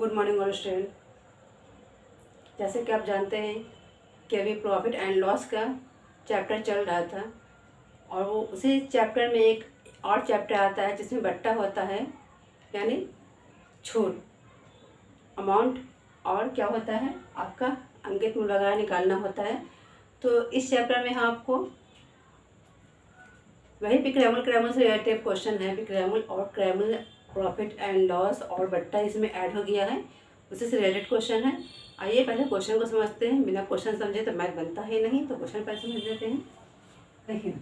Good morning all student. जैसे कि आप जानते हैं कि अभी प्रॉफिट एंड लॉस का चैप्टर चल रहा था और वो उसी चैप्टर में एक और चैप्टर आता है जिसमें बट्टा होता है, यानी छूट अमाउंट, और क्या होता है आपका अंकित मूल्य वगैरह निकालना होता है। तो इस चैप्टर में आपको वही पिक्रैमल से रिलेटेड क्वेश्चन है। पिक्रैमल और क्रैमल, प्रॉफिट एंड लॉस और बट्टा इसमें ऐड हो गया है, उसी से रिलेटेड क्वेश्चन है। आइए पहले क्वेश्चन को समझते हैं। बिना क्वेश्चन समझे तो मैथ बनता ही नहीं, तो क्वेश्चन पहले समझ लेते हैं। देखिए,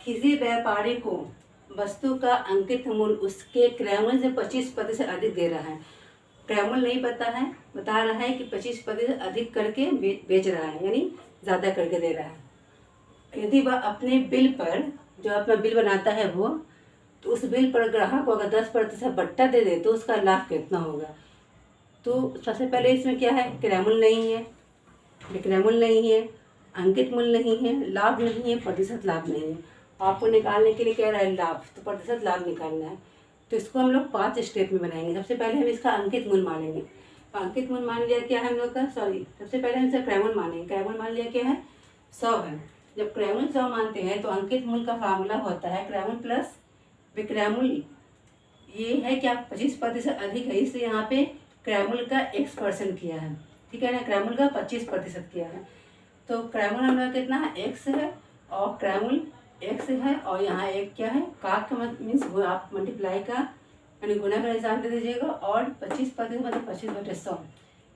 किसी व्यापारी को वस्तु का अंकित मूल्य उसके क्रैमल से 25% अधिक दे रहा है। क्रैमल नहीं पता है, बता रहा है कि 25% अधिक करके बेच रहा है, यानी ज़्यादा करके दे रहा है। यदि वह अपने बिल पर, जो अपना बिल बनाता है वो, तो उस बिल पर ग्राहक को अगर 10% बट्टा दे दे तो उसका लाभ कितना होगा। तो सबसे पहले इसमें क्या है, क्रैमल नहीं है, विक्रैमल नहीं है, अंकित मूल्य नहीं है, लाभ नहीं है, प्रतिशत लाभ नहीं है। आपको निकालने के लिए कह रहा है लाभ, तो प्रतिशत लाभ निकालना है। तो इसको हम लोग 5 स्टेप में बनाएंगे। सबसे पहले हम इसका अंकित मूल्य मानेंगे। तो अंकित मूल्य मान लिया क्या है हम लोग का, सबसे पहले हम इसका क्रैमल मानेंगे। क्रैमल मान लिया क्या है, 100 है। जब क्रैमल 100 मानते हैं तो अंकित मूल्य का फार्मूला होता है क्रैमल प्लस विक्रैमल। ये है क्या, 25% अधिक है, इसलिए यहाँ पे क्रैमल का x% किया है, ठीक है ना, क्रैमल का 25% किया है। तो क्रैमल हमारा कितना है, x है, और क्रैमल x है, और यहाँ एक क्या है, का मीन्स वो आप मल्टीप्लाई का यानी गुना का निशान दे दीजिएगा, और 25% मतलब 25/100।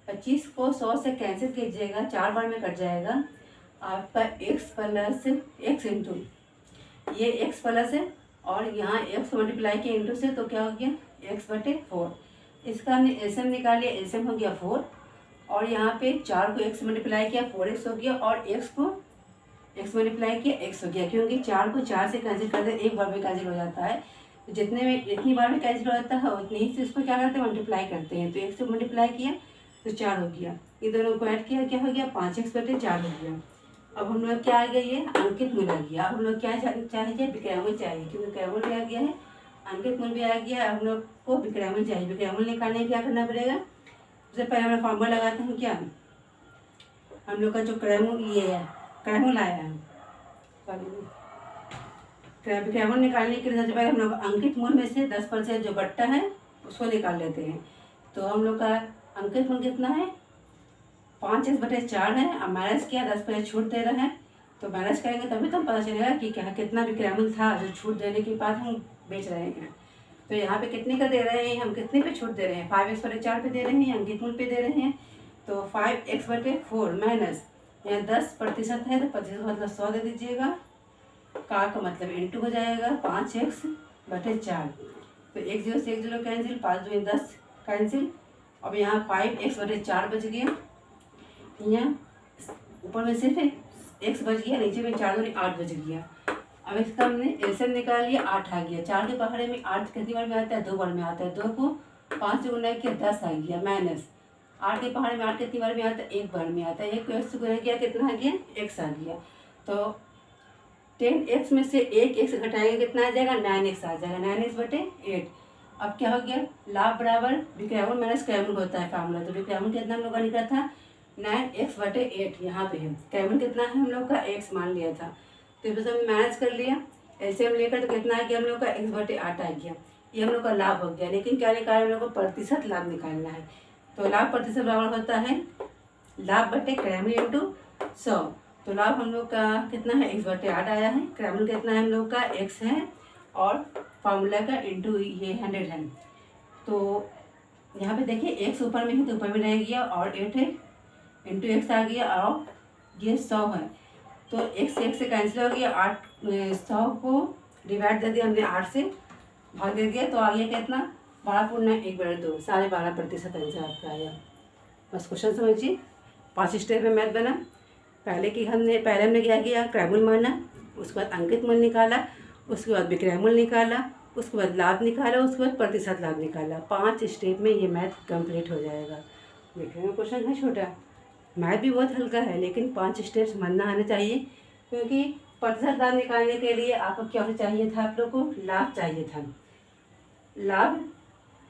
25 को 100 से कैंसिल कीजिएगा, 4 बार में कट जाएगा आपका x प्लस x इंटू ये x प्लस है, और यहाँ x मल्टीप्लाई किया इंटू से, तो क्या हो गया x/4। इसका एलसीएम निकालिए, एलसीएम हो गया 4, और यहाँ पे 4 को x मल्टीप्लाई किया 4x हो गया, और x को x मल्टीप्लाई किया x हो गया, क्योंकि 4 को 4 से कैंसिल करते एक बार में कैंसिल हो जाता है। तो जितनी बार में कैंसिल हो जाता है उतनी ही से इसको क्या करते हैं, मल्टीप्लाई करते हैं। तो x से मल्टीप्लाई किया तो 4 हो गया, ये दोनों को ऐड किया, क्या हो गया 5x/4 हो गया। अब हम लोग क्या आ गया, ये अंकित मूल्य आ गया। अब हम लोग क्या चाहिए, विक्रैमल चाहिए, क्योंकि क्रैमल भी आ गया है, अंकित मूल्य भी आ गया है। अब हम लोग को विक्रैमल चाहिए। विक्रैमल निकालने के क्या करना पड़ेगा, सबसे पहले हम लोग फॉर्मूला लगाते हैं। क्या हम लोग का जो क्रैमल ये है, क्रैमल आया है, विक्रैमल निकालने के लिए सबसे पहले हम लोग अंकित मूल्य में से 10% जो बट्टा है उसको निकाल लेते हैं। तो हम लोग का अंकित मूल्य कितना है, 5x/4 है। अब माइनस किया, 10% छूट दे रहे हैं, तो माइनस करेंगे तभी तो पता चलेगा कि क्या कितना विक्रैमल था जो छूट देने के बाद हम बेच रहे हैं। तो यहाँ पे कितने का दे रहे हैं, हम कितने पे छूट दे रहे हैं, 5x/4 पे दे रहे हैं, अंकित मूल्य पे दे रहे हैं। तो 5x/4 माइनस यहाँ 10% है, तो प्रतिशत मतलब 100 दे दीजिएगा, का मतलब इंटू हो जाएगा 5x/4। तो 1 0 से 1 0 कैंसिल, 5 2 10 कैंसिल। अब यहाँ 5x/4 बच गया, यहाँ ऊपर में सिर्फ x बच गया, नीचे में 4 2 8 बच गया। अब इसका हमने एलसीएम निकाल लिया, 8 आ गया। 4 के पहाड़े में 8 कितनी बार में आता है, 2 बार में आता है। 2 को 5 से गुना किया 10 आ गया, माइनस 8 के पहाड़े में 8 कितनी बार में आता है, 1 बार में आता है। 1 को x से गुना किया, कितना आ गया, x आ गया। तो 10x में से 1 x घटाएंगे, कितना आ जाएगा, 9x आ जाएगा, 9x/8। अब क्या हो गया, लाभ बराबर विक्रैमल माइनस क्रैमल होता है फार्मूला। तो विक्रैमल कितना हम लोग का निकला था, 9x/8। यहाँ पे है क्रैमल कितना है, हम लोग का x मान लिया था, तो इस हमने माइनस कर लिया, एलसीएम लेकर तो कितना आ गया हम लोग का, x/8 आ गया। ये हम लोग का लाभ हो गया। लेकिन क्या निकालना, हम लोग को प्रतिशत लाभ निकालना है। तो लाभ प्रतिशत बराबर होता है लाभ बटे क्रैमल इंटू 100। तो लाभ हम लोग का कितना है, x/8 आया है। क्रैमल कितना है हम लोग का, x है, और फार्मूला का इंटू ये 100 है। तो यहाँ पे देखिए x ऊपर में है तो ऊपर में रह गया, और 8 है इंटू x आ गया, और ये 100 है। तो x से कैंसिल हो गया, 100 को डिवाइड दे दिया हमने, 8 से भाग दे दिया, तो आ गया कितना, 12/1/2, 12.5% आंसर आपका आया। बस क्वेश्चन समझिए। 5 स्टेप में मैथ बना। पहले हमने क्या किया, क्रैमल माना, उसके बाद अंकित मूल्य निकाला, उसके बाद विक्रैमल निकाला, उसके बाद लाभ निकाला, उसके बाद प्रतिशत लाभ निकाला। 5 स्टेप में ये मैथ कंप्लीट हो जाएगा। देखने में क्वेश्चन है छोटा, मैथ भी बहुत हल्का है, लेकिन 5 स्टेप समझना आना चाहिए। क्योंकि प्रतिशत लाभ निकालने के लिए आपको क्या चाहिए था, आप लोग को लाभ चाहिए था। लाभ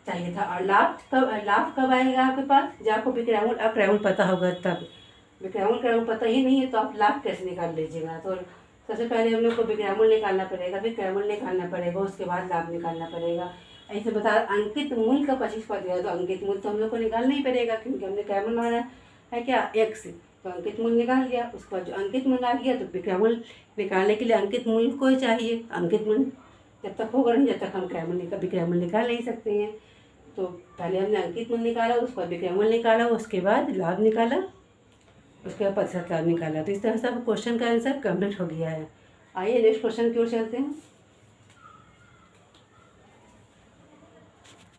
चाहिए था। और लाभ कब आएगा आपके पास, जब आपको विक्रयमूल अक्रयमूल पता होगा तब। विक्रयमूल पता ही नहीं है तो आप लाभ कैसे निकाल लीजिएगा। तो सबसे पहले हम लोग को विक्रयमूल निकालना पड़ेगा, फिर क्रयमूल निकालना पड़ेगा, उसके बाद लाभ निकालना पड़ेगा। ऐसे बता, अंकित मूल्य का 25% दिया तो अंकित मूल्य तो हम लोग को निकालना ही पड़ेगा, क्योंकि हमने क्रयमूल माना है क्या, x। तो अंकित मूल्य निकाल लिया, उसके बाद जो अंकित मूल्य आ गया तो विक्रयमूल निकालने के लिए अंकित मूल्य को चाहिए। अंकित मूल्य जब तक होगा नहीं, जब तक हम विक्रयमूल निकाल नहीं सकते हैं। तो पहले हमने अंकित मूल्य निकाला, उसके बाद विक्रयमूल्य निकाला, उसके बाद लाभ निकाला, उसके बाद प्रतिशत लाभ निकाला। तो इस तरह से अब क्वेश्चन का आंसर कंप्लीट हो गया है। आइए नेक्स्ट क्वेश्चन की ओर चलते हैं।